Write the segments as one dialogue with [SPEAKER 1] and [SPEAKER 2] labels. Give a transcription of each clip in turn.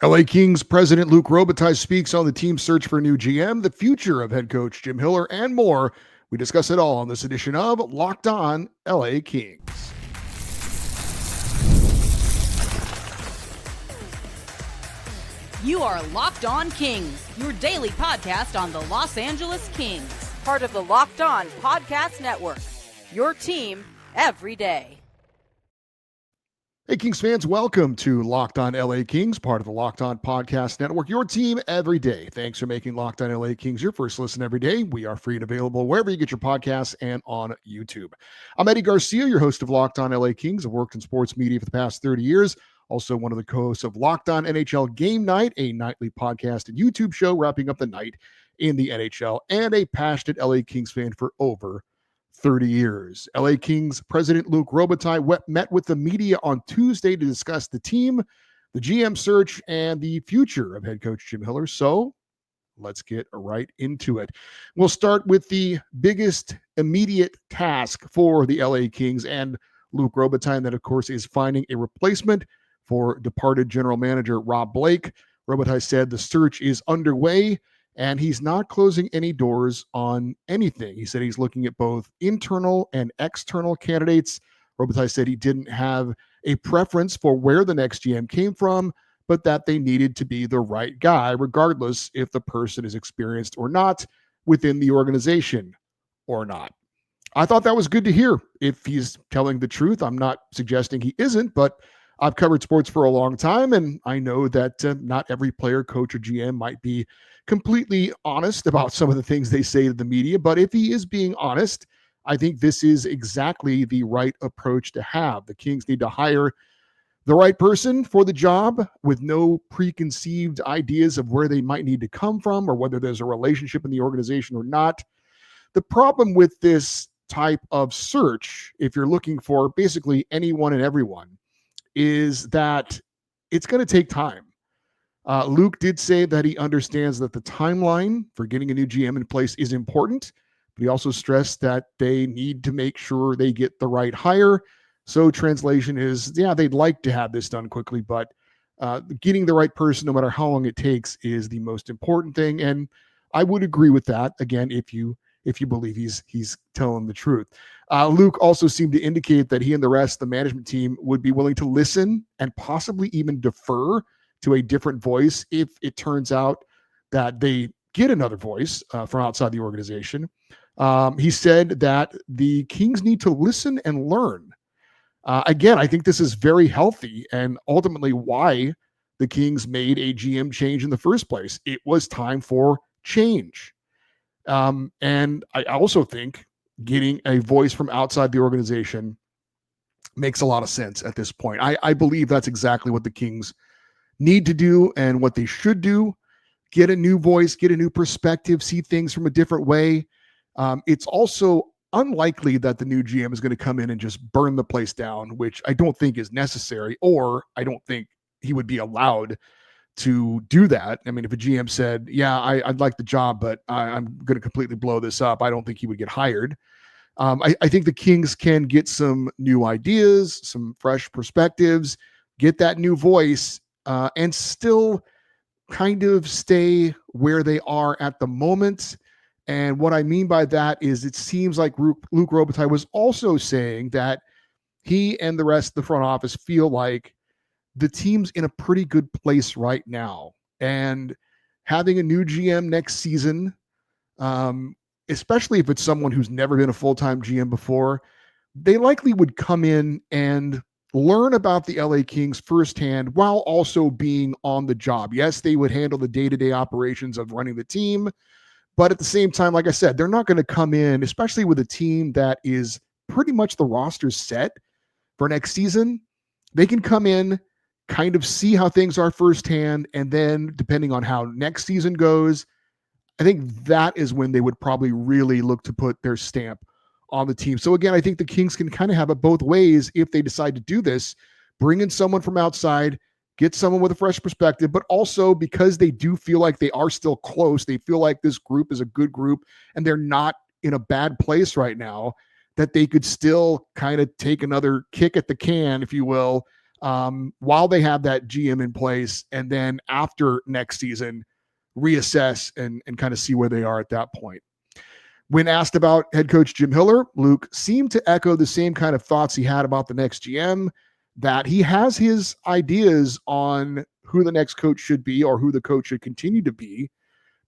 [SPEAKER 1] LA Kings President Luc Robitaille speaks on the team's search for a new GM, the future of head coach Jim Hiller, and more. We discuss it all on this edition of Locked On LA Kings.
[SPEAKER 2] You are Locked On Kings, your daily podcast on the Los Angeles Kings, part of the Locked On Podcast Network, your team every day.
[SPEAKER 1] Hey, Kings fans, welcome to Locked On LA Kings, part of the Locked On Podcast Network, your team every day. Thanks for making Locked On LA Kings your first listen every day. We are free and available wherever you get your podcasts and on YouTube. I'm Eddie Garcia, your host of Locked On LA Kings. I've worked in sports media for the past 30 years. Also one of the co-hosts of Locked On NHL Game Night, a nightly podcast and YouTube show wrapping up the night in the NHL, and a passionate LA Kings fan for over 30 years. LA Kings President Luc Robitaille met with the media on Tuesday to discuss the team, the GM search, and the future of head coach Jim Hiller. So let's get right into it. We'll start with the biggest immediate task for the LA Kings and Luc Robitaille, and that, of course, is finding a replacement for departed general manager Rob Blake. Robitaille said the search is underway, and he's not closing any doors on anything. He said he's looking at both internal and external candidates. Robitaille said he didn't have a preference for where the next GM came from, but that they needed to be the right guy, regardless if the person is experienced or not within the organization or not. I thought that was good to hear. If he's telling the truth, I'm not suggesting he isn't, but I've covered sports for a long time, and I know that not every player, coach, or GM might be completely honest about some of the things they say to the media. But if he is being honest, I think this is exactly the right approach to have. The Kings need to hire the right person for the job with no preconceived ideas of where they might need to come from or whether there's a relationship in the organization or not. The problem with this type of search, if you're looking for basically anyone and everyone, is that it's going to take time. Luc did say that he understands that the timeline for getting a new GM in place is important, but he also stressed that they need to make sure they get the right hire. So translation is, yeah, they'd like to have this done quickly, but getting the right person, no matter how long it takes, is the most important thing. And I would agree with that, again, if you believe he's telling the truth. Luc also seemed to indicate that he and the rest of the management team would be willing to listen and possibly even defer to a different voice if it turns out that they get another voice from outside the organization. He said that the Kings need to listen and learn. Again, I think this is very healthy and ultimately why the Kings made a GM change in the first place. It was time for change. And I also think getting a voice from outside the organization makes a lot of sense at this point. I believe that's exactly what the Kings need to do and what they should do. Get a new voice, get a new perspective, see things from a different way. It's also unlikely that the new GM is going to come in and just burn the place down, which I don't think is necessary, or I don't think he would be allowed to do that. I mean, if a GM said, yeah, I'd like the job, but I'm going to completely blow this up, I don't think he would get hired. I think the Kings can get some new ideas, some fresh perspectives, get that new voice, and still kind of stay where they are at the moment. And what I mean by that is it seems like Luc Robitaille was also saying that he and the rest of the front office feel like the team's in a pretty good place right now. And having a new GM next season, especially if it's someone who's never been a full-time GM before, they likely would come in and learn about the LA Kings firsthand while also being on the job. Yes, they would handle the day-to-day operations of running the team, but at the same time, like I said, they're not going to come in, especially with a team that is pretty much the roster set for next season. They can come in, kind of see how things are firsthand, and then depending on how next season goes, I think that is when they would probably really look to put their stamp on the team. So again, I think the Kings can kind of have it both ways if they decide to do this. Bring in someone from outside, get someone with a fresh perspective, but also because they do feel like they are still close, they feel like this group is a good group and they're not in a bad place right now, that they could still kind of take another kick at the can, if you will, while they have that GM in place, and then after next season, reassess and kind of see where they are at that point. When asked about head coach Jim Hiller, Luc seemed to echo the same kind of thoughts he had about the next GM, that he has his ideas on who the next coach should be or who the coach should continue to be,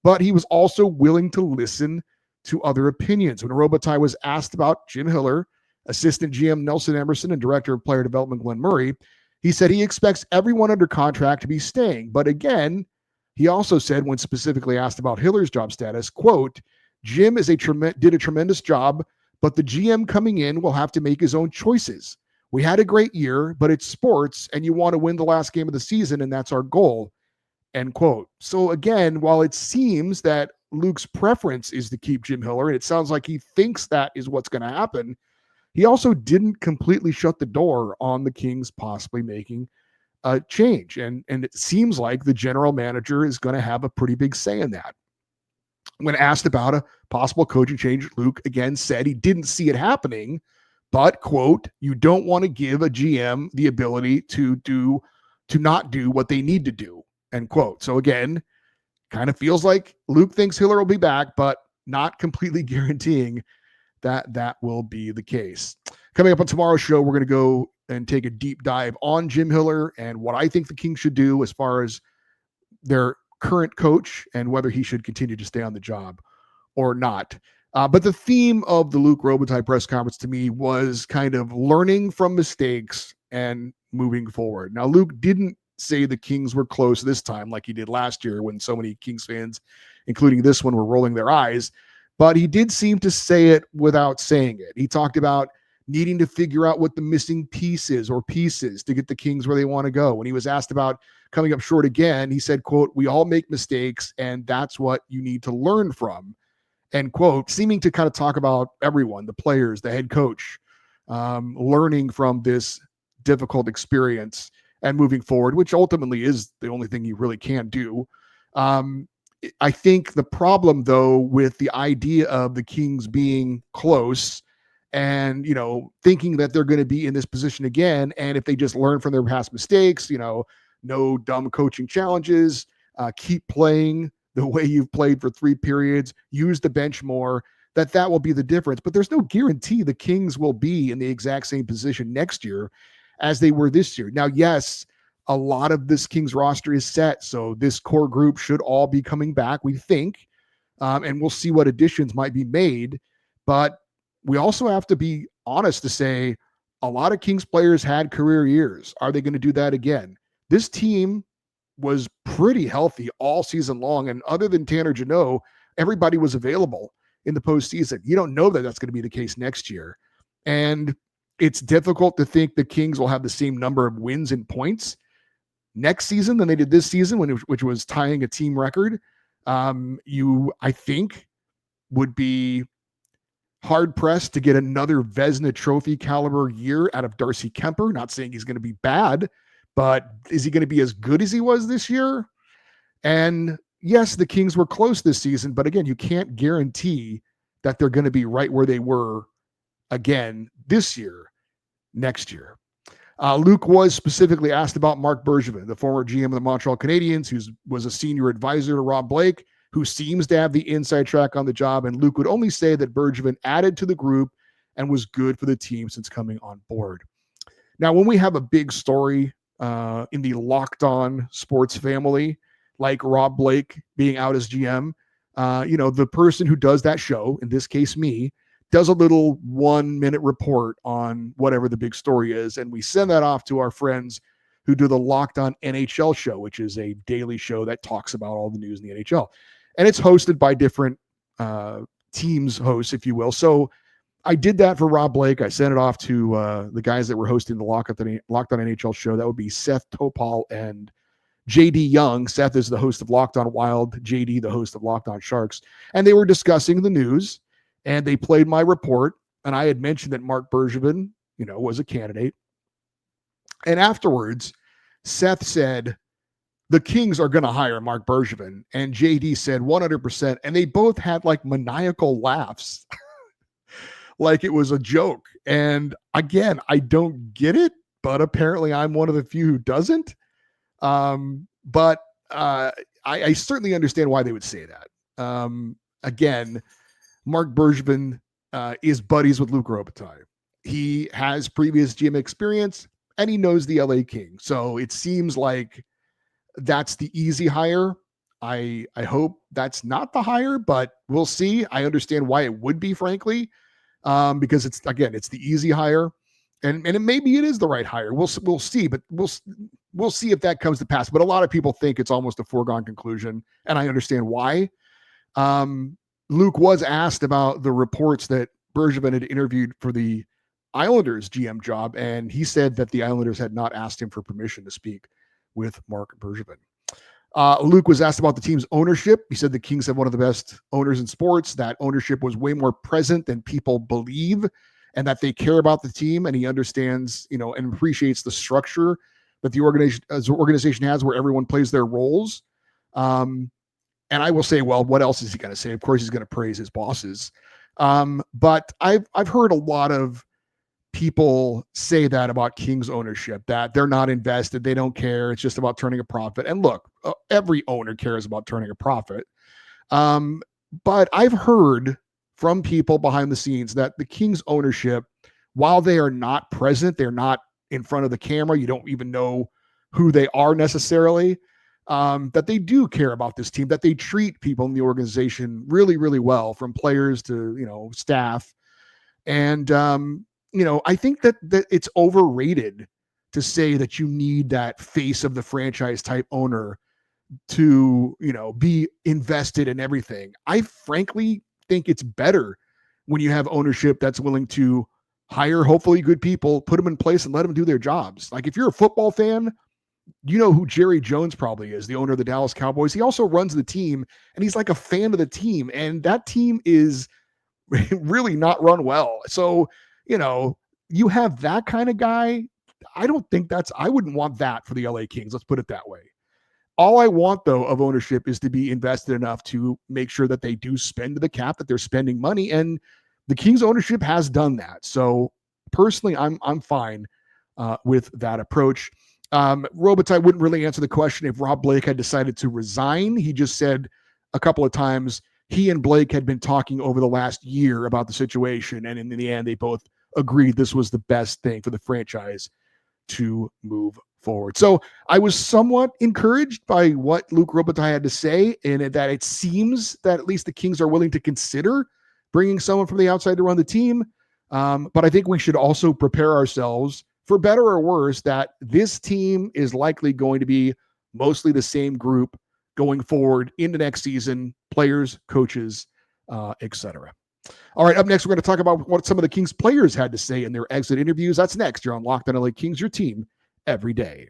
[SPEAKER 1] but he was also willing to listen to other opinions. When Robitaille was asked about Jim Hiller, assistant GM Nelson Emerson, and director of player development Glenn Murray, he said he expects everyone under contract to be staying. But again, he also said, when specifically asked about Hiller's job status, quote, Jim did a tremendous job, but the GM coming in will have to make his own choices. We had a great year, but it's sports, and you want to win the last game of the season, and that's our goal, end quote. So again, while it seems that Luc's preference is to keep Jim Hiller, and it sounds like he thinks that is what's going to happen, he also didn't completely shut the door on the Kings possibly making a change. And it seems like the general manager is going to have a pretty big say in that. When asked about a possible coaching change, Luc again said he didn't see it happening, but, quote, you don't want to give a GM the ability to not do what they need to do, end quote. So again, kind of feels like Luc thinks Hiller will be back, but not completely guaranteeing that will be the case. Coming up on tomorrow's show, we're going to go and take a deep dive on Jim Hiller and what I think the Kings should do as far as their current coach and whether he should continue to stay on the job or not. But the theme of the Luc Robitaille press conference to me was kind of learning from mistakes and moving forward. Now, Luc didn't say the Kings were close this time like he did last year when so many Kings fans, including this one, were rolling their eyes. But he did seem to say it without saying it. He talked about needing to figure out what the missing piece is or pieces to get the Kings where they want to go. When he was asked about coming up short again, he said, quote, we all make mistakes, and that's what you need to learn from, end quote, seeming to kind of talk about everyone, the players, the head coach, learning from this difficult experience and moving forward, which ultimately is the only thing you really can do. I think the problem, though, with the idea of the Kings being close and, thinking that they're going to be in this position again, and if they just learn from their past mistakes, no dumb coaching challenges, keep playing the way you've played for 3 periods, use the bench more, that will be the difference. But there's no guarantee the Kings will be in the exact same position next year as they were this year. Now, yes, a lot of this Kings roster is set, so this core group should all be coming back, we think, and we'll see what additions might be made. But we also have to be honest to say a lot of Kings players had career years. Are they going to do that again? This team was pretty healthy all season long, and other than Tanner Jeannot, everybody was available in the postseason. You don't know that that's going to be the case next year. And it's difficult to think the Kings will have the same number of wins and points next season than they did this season, which was tying a team record. I think, would be hard-pressed to get another Vezina Trophy caliber year out of Darcy Kemper. Not saying he's going to be bad, but is he going to be as good as he was this year? And yes, the Kings were close this season, but again, you can't guarantee that they're going to be right where they were again this year, next year. Luc was specifically asked about Marc Bergevin, the former GM of the Montreal Canadiens, who was a senior advisor to Rob Blake, who seems to have the inside track on the job. And Luc would only say that Bergevin added to the group and was good for the team since coming on board. Now, when we have a big story in the Locked On Sports family, like Rob Blake being out as GM, the person who does that show, in this case me, does a little 1-minute report on whatever the big story is. And we send that off to our friends who do the Locked On NHL show, which is a daily show that talks about all the news in the NHL. And it's hosted by different teams hosts, if you will. So I did that for Rob Blake. I sent it off to the guys that were hosting the Locked On NHL show. That would be Seth Topol and JD Young. Seth is the host of Locked On Wild, JD the host of Locked On Sharks. And they were discussing the news, and they played my report. And I had mentioned that Marc Bergevin, was a candidate. And afterwards, Seth said, the Kings are going to hire Marc Bergevin. And JD said 100%. And they both had like maniacal laughs, like it was a joke. And again, I don't get it, but apparently I'm one of the few who doesn't. But I certainly understand why they would say that. Again, Mark Bergevin is buddies with Luc Robitaille. He has previous GM experience and he knows the LA Kings. So it seems like that's the easy hire. I hope that's not the hire, but we'll see. I understand why it would be, frankly, because it's the easy hire, and maybe it is the right hire. We'll see, but we'll see if that comes to pass. But a lot of people think it's almost a foregone conclusion, and I understand why. Luke was asked about the reports that Bergevin had interviewed for the Islanders GM job, and he said that the Islanders had not asked him for permission to speak with Mark Bergevin. Luke was asked about the team's ownership. He said the Kings have one of the best owners in sports. That ownership was way more present than people believe, and that they care about the team. And he understands, and appreciates the structure that the organization has, where everyone plays their roles. And I will say, well, what else is he going to say? Of course, he's going to praise his bosses. But I've heard a lot of people say that about Kings ownership, that they're not invested, they don't care, it's just about turning a profit. And look, every owner cares about turning a profit. But I've heard from people behind the scenes that the Kings ownership, while they are not present, they're not in front of the camera, you don't even know who they are necessarily, that they do care about this team, that they treat people in the organization really, really well, from players to, staff. And, I think that it's overrated to say that you need that face of the franchise type owner to, be invested in everything. I frankly think it's better when you have ownership that's willing to hire hopefully good people, put them in place and let them do their jobs. Like if you're a football fan, you know who Jerry Jones probably is, the owner of the Dallas Cowboys. He also runs the team and he's like a fan of the team. And that team is really not run well. So, you have that kind of guy. I wouldn't want that for the LA Kings. Let's put it that way. All I want, though, of ownership is to be invested enough to make sure that they do spend to the cap, that they're spending money. And the Kings ownership has done that. So personally, I'm fine with that approach. Robitaille wouldn't really answer the question if Rob Blake had decided to resign. He just said a couple of times he and Blake had been talking over the last year about the situation. And in the end, they both agreed this was the best thing for the franchise to move forward. So I was somewhat encouraged by what Luc Robitaille had to say, and that it seems that at least the Kings are willing to consider bringing someone from the outside to run the team. But I think we should also prepare ourselves, for better or worse, that this team is likely going to be mostly the same group going forward into next season, players, coaches, etc. All right, up next, we're going to talk about what some of the Kings players had to say in their exit interviews. That's next. You're on Locked On LA Kings, your team every day.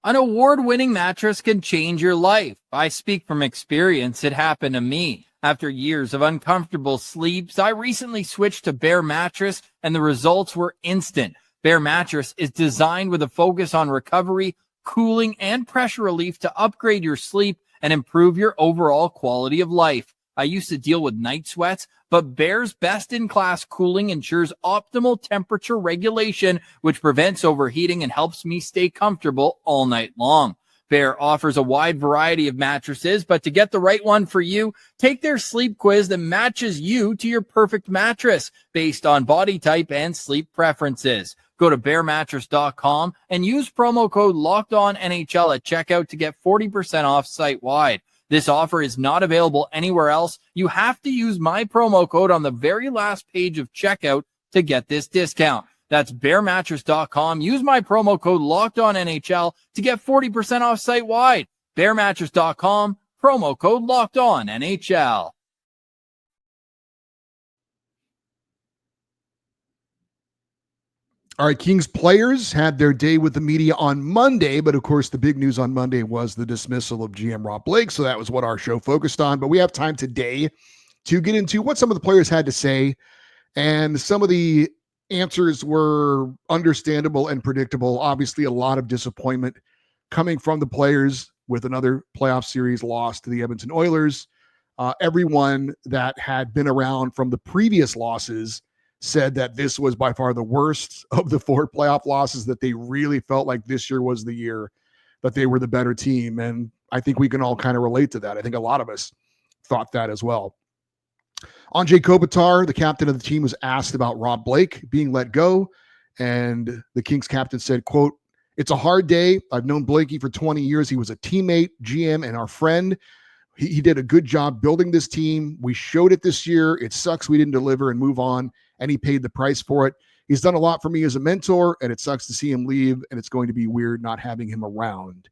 [SPEAKER 3] An award-winning mattress can change your life. I speak from experience. It happened to me. After years of uncomfortable sleeps, I recently switched to Bear Mattress, and the results were instant. Bear Mattress is designed with a focus on recovery, cooling, and pressure relief to upgrade your sleep and improve your overall quality of life. I used to deal with night sweats, but Bear's best-in-class cooling ensures optimal temperature regulation, which prevents overheating and helps me stay comfortable all night long. Bear offers a wide variety of mattresses, but to get the right one for you, take their sleep quiz that matches you to your perfect mattress based on body type and sleep preferences. Go to bearmattress.com and use promo code LOCKEDONNHL at checkout to get 40% off site-wide. This offer is not available anywhere else. You have to use my promo code on the very last page of checkout to get this discount. That's bearmattress.com. Use my promo code LOCKEDONNHL to get 40% off site-wide. Bearmattress.com, promo code LOCKEDONNHL.
[SPEAKER 1] All right, Kings players had their day with the media on Monday, but of course the big news on Monday was the dismissal of GM Rob Blake, so that was what our show focused on. But we have time today to get into what some of the players had to say, and some of the answers were understandable and predictable. Obviously, a lot of disappointment coming from the players with another playoff series loss to the Edmonton Oilers. Everyone that had been around from the previous losses said that this was by far the worst of the 4 playoff losses, that they really felt like this year was the year that they were the better team. And I think we can all kind of relate to that. I think a lot of us thought that as well. Anze Kopitar, the captain of the team, was asked about Rob Blake being let go. And the Kings captain said, quote, "It's a hard day. I've known Blakey for 20 years. He was a teammate, GM, and our friend. He did a good job building this team. We showed it this year. It sucks we didn't deliver and move on, and he paid the price for it. He's done a lot for me as a mentor, and it sucks to see him leave, and it's going to be weird not having him around,"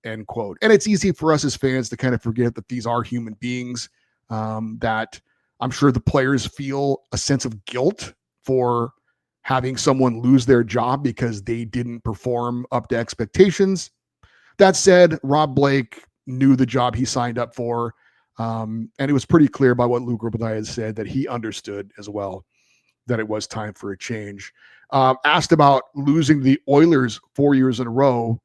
[SPEAKER 1] end quote. And it's easy for us as fans to kind of forget that these are human beings, that I'm sure the players feel a sense of guilt for having someone lose their job because they didn't perform up to expectations. That said, Rob Blake knew the job he signed up for. And it was pretty clear by what Luc Robitaille had said that he understood as well that it was time for a change. Asked about losing the Oilers 4 years in a row,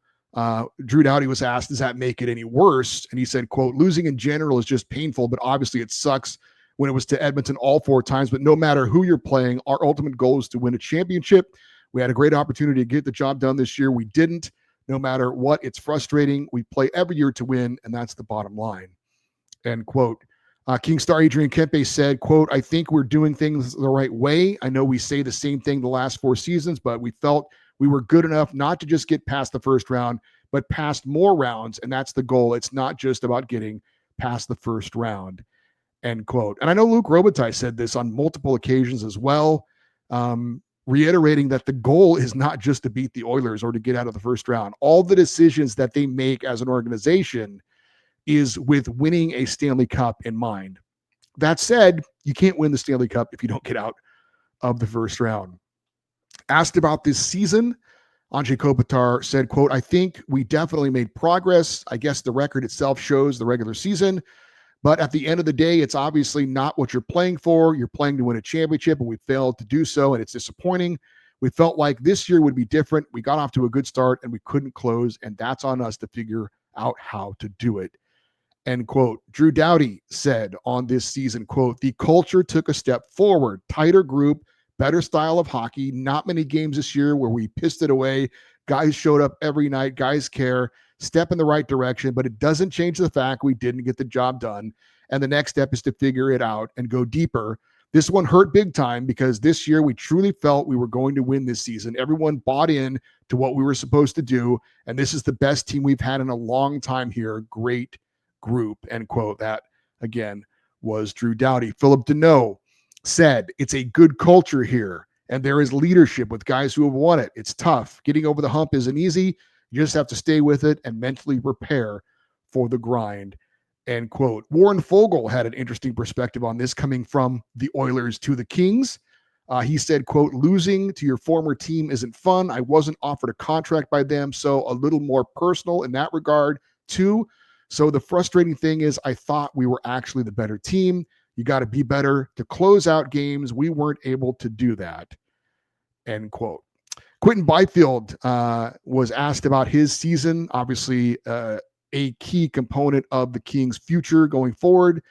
[SPEAKER 1] Drew Doughty was asked, does that make it any worse? And he said, quote, "Losing in general is just painful, but obviously it sucks when it was to Edmonton all 4 times. But no matter who you're playing, our ultimate goal is to win a championship. We had a great opportunity to get the job done this year. We didn't. No matter what, it's frustrating. We play every year to win, and that's the bottom line," end quote. King star Adrian Kempe said, quote, "I think we're doing things the right way. I know we say the same thing the last 4 seasons, but we felt we were good enough not to just get past the first round, but past more rounds, and that's the goal. It's not just about getting past the first round," end quote. And I know Luc Robitaille said this on multiple occasions as well, reiterating that the goal is not just to beat the Oilers or to get out of the first round. All the decisions that they make as an organization is with winning a Stanley Cup in mind. That said, you can't win the Stanley Cup if you don't get out of the first round. Asked about this season, Anze Kopitar said, quote, "I think we definitely made progress. I guess the record itself shows the regular season. But at the end of the day, it's obviously not what you're playing for. You're playing to win a championship, and we failed to do so, and it's disappointing. We felt like this year would be different. We got off to a good start, and we couldn't close, and that's on us to figure out how to do it," end quote. Drew Doughty said on this season, quote, "The culture took a step forward. Tighter group, better style of hockey. Not many games this year where we pissed it away. Guys showed up every night. Guys care. Step in the right direction, but it doesn't change the fact we didn't get the job done. And the next step is to figure it out and go deeper. This one hurt big time because this year we truly felt we were going to win this season. Everyone bought in to what we were supposed to do. And this is the best team we've had in a long time here. Great group," end quote. That, again, was Drew Doughty. Philip Deneau said, "It's a good culture here, and there is leadership with guys who have won it. It's tough. Getting over the hump isn't easy. You just have to stay with it and mentally prepare for the grind," end quote. Warren Fogle had an interesting perspective on this, coming from the Oilers to the Kings. He said, quote, "Losing to your former team isn't fun. I wasn't offered a contract by them, so a little more personal in that regard too. So the frustrating thing is I thought we were actually the better team. You got to be better to close out games. We weren't able to do that," end quote. Quentin Byfield was asked about his season, obviously a key component of the Kings' future going forward.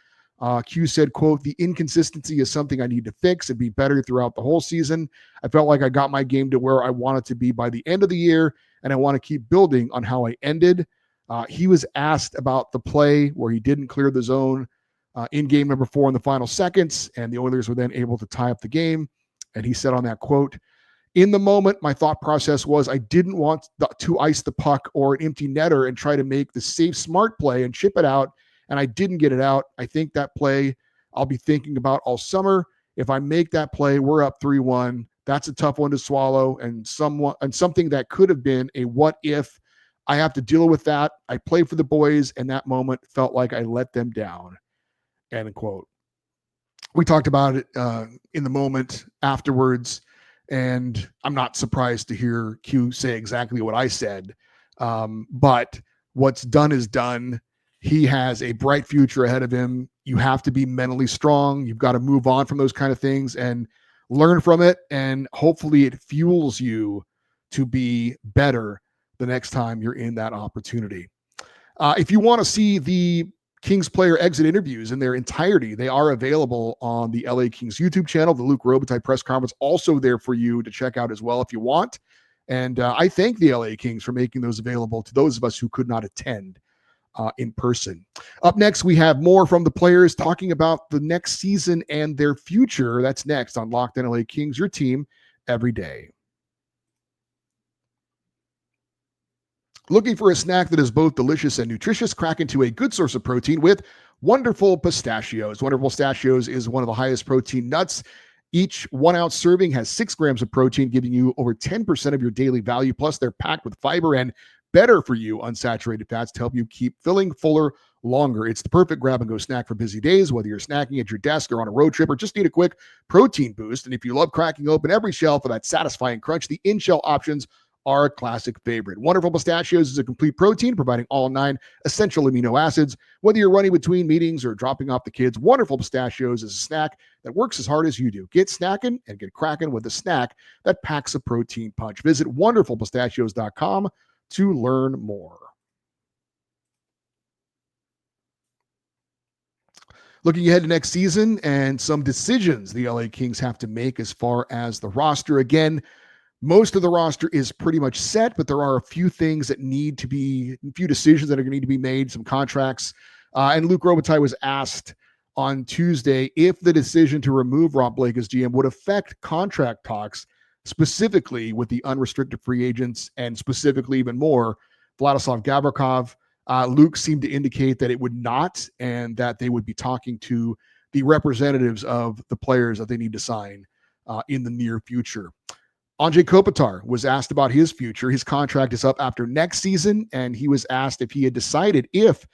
[SPEAKER 1] Q said, quote, "The inconsistency is something I need to fix and be better throughout the whole season. I felt like I got my game to where I wanted to be by the end of the year, and I want to keep building on how I ended." He was asked about the play where he didn't clear the zone in game number 4 in the final seconds, and the Oilers were then able to tie up the game. And he said on that, quote, "In the moment, my thought process was I didn't want to ice the puck or an empty netter and try to make the safe, smart play and chip it out, and I didn't get it out. I think that play I'll be thinking about all summer. If I make that play, we're up 3-1. That's a tough one to swallow and something that could have been a what if. I have to deal with that. I play for the boys, and that moment felt like I let them down," end quote. We talked about it in the moment afterwards, and I'm not surprised to hear Q say exactly what I said. But what's done is done. He has a bright future ahead of him. You have to be mentally strong. You've got to move on from those kind of things and learn from it. And hopefully it fuels you to be better the next time you're in that opportunity. If you want to see the Kings player exit interviews in their entirety. They are available on the LA Kings YouTube channel. The Luc Robitaille press conference also there for you to check out as well if you want. And I thank the LA Kings for making those available to those of us who could not attend in person. Up next, we have more from the players talking about the next season and their future. That's next on Locked On LA Kings, your team every day. Looking for a snack that is both delicious and nutritious? Crack into a good source of protein with Wonderful Pistachios. Wonderful Pistachios is one of the highest protein nuts. Each 1 ounce serving has 6 grams of protein, giving you over 10% of your daily value. Plus, they're packed with fiber and better for you unsaturated fats to help you keep filling fuller longer. It's the perfect grab and go snack for busy days, whether you're snacking at your desk or on a road trip or just need a quick protein boost. And if you love cracking open every shell for that satisfying crunch, the in-shell options are a classic favorite. Wonderful Pistachios is a complete protein, providing all 9 essential amino acids. Whether you're running between meetings or dropping off the kids, Wonderful Pistachios is a snack that works as hard as you do. Get snackin' and get crackin' with a snack that packs a protein punch. Visit wonderfulpistachios.com to learn more. Looking ahead to next season and some decisions the LA Kings have to make as far as the roster. Again, most of the roster is pretty much set, but there are a few things that need to be, a few decisions that are going to need to be made, some contracts. And Luc Robitaille was asked on Tuesday if the decision to remove Rob Blake as GM would affect contract talks, specifically with the unrestricted free agents and specifically even more Vladislav Gavrikov. Luc seemed to indicate that it would not, and that they would be talking to the representatives of the players that they need to sign in the near future. Anze Kopitar was asked about his future. His contract is up after next season, and he was asked if he had decided if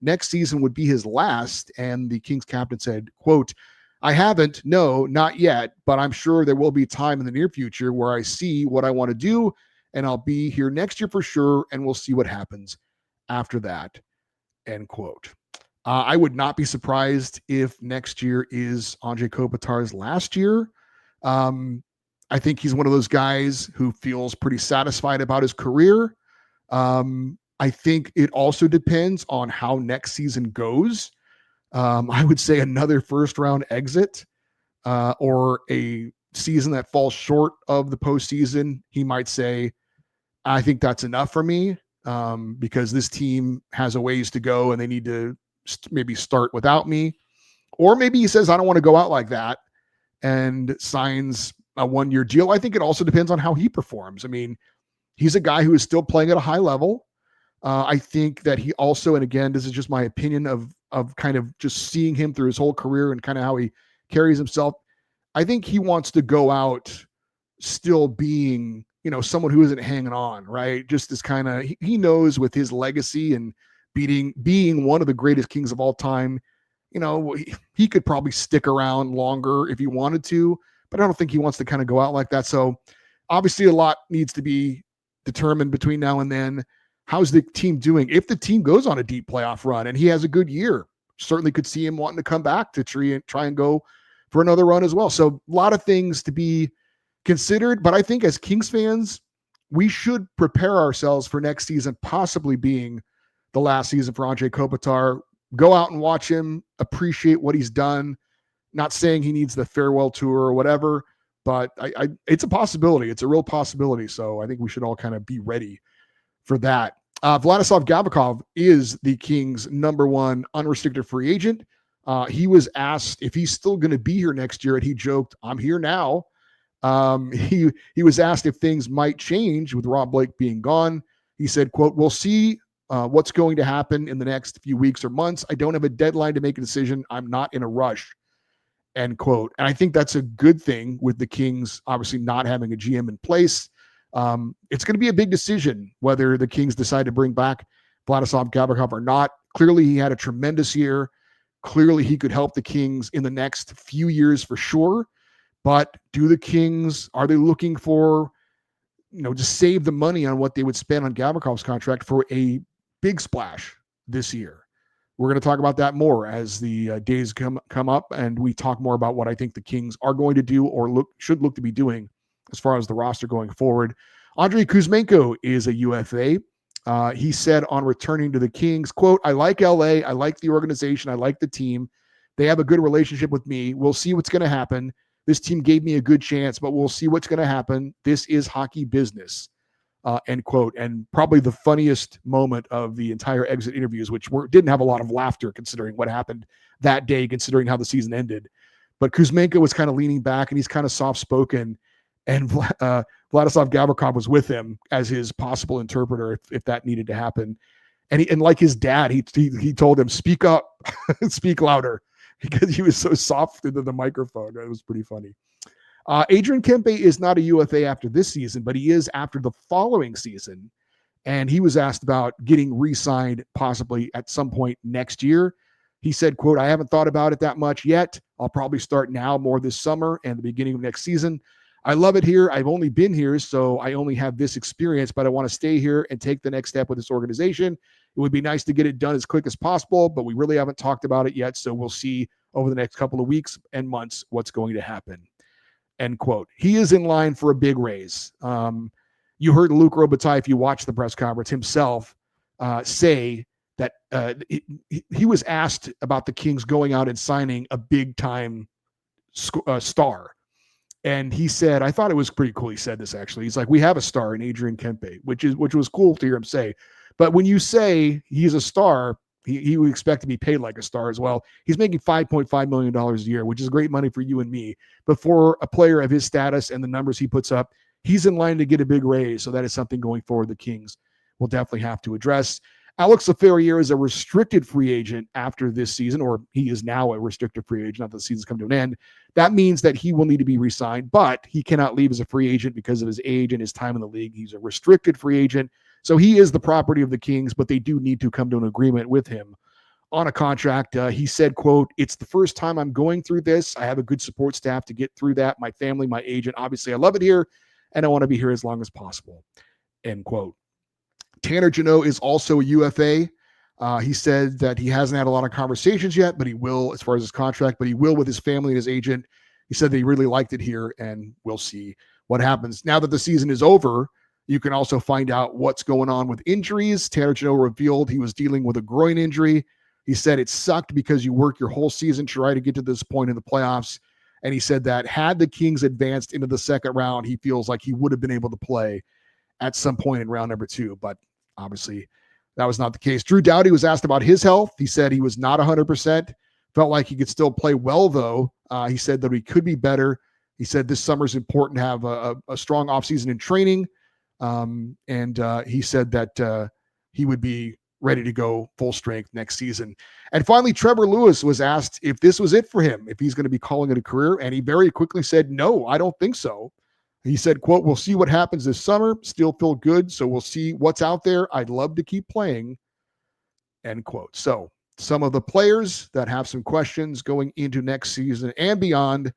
[SPEAKER 1] next season would be his last, and the Kings captain said, quote, "I haven't, no, not yet, but I'm sure there will be time in the near future where I see what I want to do, and I'll be here next year for sure, and we'll see what happens after that," end quote. I would not be surprised if next year is Anze Kopitar's last year. I think he's one of those guys who feels pretty satisfied about his career. I think it also depends on how next season goes. I would say another first round exit or a season that falls short of the postseason. He might say, I think that's enough for me because this team has a ways to go and they need to maybe start without me. Or maybe he says, I don't want to go out like that and signs a 1-year deal. I think it also depends on how he performs. I mean, he's a guy who is still playing at a high level. I think that he also, and again, this is just my opinion of kind of just seeing him through his whole career and kind of how he carries himself. I think he wants to go out still being, someone who isn't hanging on, right? Just this kind of, he knows with his legacy and being one of the greatest Kings of all time, he could probably stick around longer if he wanted to, but I don't think he wants to kind of go out like that. So obviously a lot needs to be determined between now and then. How's the team doing? If the team goes on a deep playoff run and he has a good year, certainly could see him wanting to come back to try and go for another run as well. So a lot of things to be considered, but I think as Kings fans, we should prepare ourselves for next season possibly being the last season for Anze Kopitar. Go out and watch him, appreciate what he's done. Not saying he needs the farewell tour or whatever, but it's a possibility. It's a real possibility. So I think we should all kind of be ready for that. Vladislav Gavrikov is the Kings' #1 unrestricted free agent. He was asked if he's still going to be here next year, and he joked, "I'm here now." He was asked if things might change with Rob Blake being gone. He said, quote, "We'll see what's going to happen in the next few weeks or months. I don't have a deadline to make a decision. I'm not in a rush," end quote. And I think that's a good thing with the Kings obviously not having a GM in place. It's going to be a big decision whether the Kings decide to bring back Vladislav Gavrikov or not. Clearly, he had a tremendous year. Clearly, he could help the Kings in the next few years for sure. But are they looking for, to save the money on what they would spend on Gavrikov's contract for a big splash this year? We're going to talk about that more as the days come up, and we talk more about what I think the Kings are going to do or should look to be doing as far as the roster going forward. Andrei Kuzmenko is a UFA. He said on returning to the Kings, quote, I like LA. I like the organization. I like the team. They have a good relationship with me. We'll see what's going to happen. This team gave me a good chance, but we'll see what's going to happen. This is hockey business, end quote. And probably the funniest moment of the entire exit interviews, which didn't have a lot of laughter considering what happened that day, considering how the season ended. But Kuzmenko was kind of leaning back and he's kind of soft-spoken. And Vladislav Gavrikov was with him as his possible interpreter if that needed to happen. And like his dad, he told him, speak up, speak louder, because he was so soft into the microphone. It was pretty funny. Adrian Kempe is not a UFA after this season, but he is after the following season. And he was asked about getting re-signed possibly at some point next year. He said, quote, I haven't thought about it that much yet. I'll probably start now more this summer and the beginning of next season. I love it here. I've only been here, so I only have this experience, but I want to stay here and take the next step with this organization. It would be nice to get it done as quick as possible, but we really haven't talked about it yet, so we'll see over the next couple of weeks and months what's going to happen, end quote. He is in line for a big raise. You heard Luc Robitaille, if you watched the press conference himself, say that he was asked about the Kings going out and signing a big-time star. And he said, I thought it was pretty cool. He said this actually. He's like, we have a star in Adrian Kempe, which was cool to hear him say. But when you say he's a star, he would expect to be paid like a star as well. He's making $5.5 million a year, which is great money for you and me. But for a player of his status and the numbers he puts up, he's in line to get a big raise. So that is something going forward the Kings will definitely have to address. Alex Laferriere is a restricted free agent after this season, or he is now a restricted free agent after the season's come to an end. That means that he will need to be re-signed, but he cannot leave as a free agent because of his age and his time in the league. He's a restricted free agent. So he is the property of the Kings, but they do need to come to an agreement with him on a contract. He said, quote, it's the first time I'm going through this. I have a good support staff to get through that. My family, my agent, obviously I love it here and I want to be here as long as possible, end quote. Tanner Jeannot is also a UFA. He said that he hasn't had a lot of conversations yet, but he will as far as his contract, but he will with his family and his agent. He said that he really liked it here, and we'll see what happens. Now that the season is over, you can also find out what's going on with injuries. Tanner Jeannot revealed he was dealing with a groin injury. He said it sucked because you work your whole season to try to get to this point in the playoffs. And he said that had the Kings advanced into the second round, he feels like he would have been able to play at some point in round number 2, but obviously that was not the case. Drew Doughty was asked about his health. He said he was not 100%, felt like he could still play well, though. He said that he could be better. He said this summer is important to have a strong offseason in training. And he said that he would be ready to go full strength next season. And finally, Trevor Lewis was asked if this was it for him, if he's going to be calling it a career. And he very quickly said, no, I don't think so. He said, quote, we'll see what happens this summer. Still feel good. So we'll see what's out there. I'd love to keep playing, end quote. So some of the players that have some questions going into next season and beyond,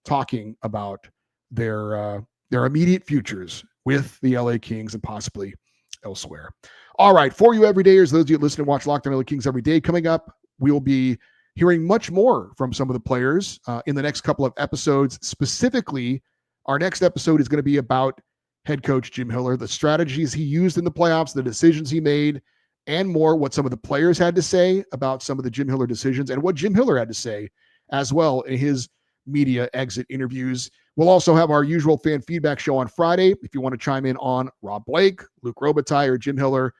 [SPEAKER 1] talking about their immediate futures with the LA Kings and possibly elsewhere. All right. For you everydayers, those of you that listen and watch Locked On LA Kings every day, coming up, we'll be hearing much more from some of the players in the next couple of episodes. Specifically, our next episode is going to be about head coach Jim Hiller, the strategies he used in the playoffs, the decisions he made, and more, what some of the players had to say about some of the Jim Hiller decisions and what Jim Hiller had to say as well in his media exit interviews. We'll also have our usual fan feedback show on Friday. If you want to chime in on Rob Blake, Luc Robitaille, or Jim Hiller,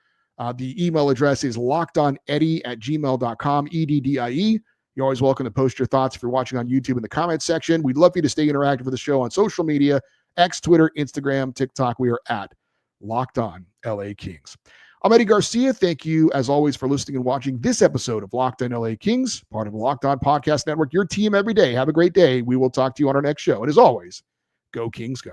[SPEAKER 1] the email address is lockedoneddie@gmail.com, EDDIE. You're always welcome to post your thoughts if you're watching on YouTube in the comments section. We'd love for you to stay interactive with the show on social media, X, Twitter, Instagram, TikTok. We are at Locked On LA Kings. I'm Eddie Garcia. Thank you, as always, for listening and watching this episode of Locked On LA Kings, part of the Locked On Podcast Network, your team every day. Have a great day. We will talk to you on our next show. And as always, go Kings, go.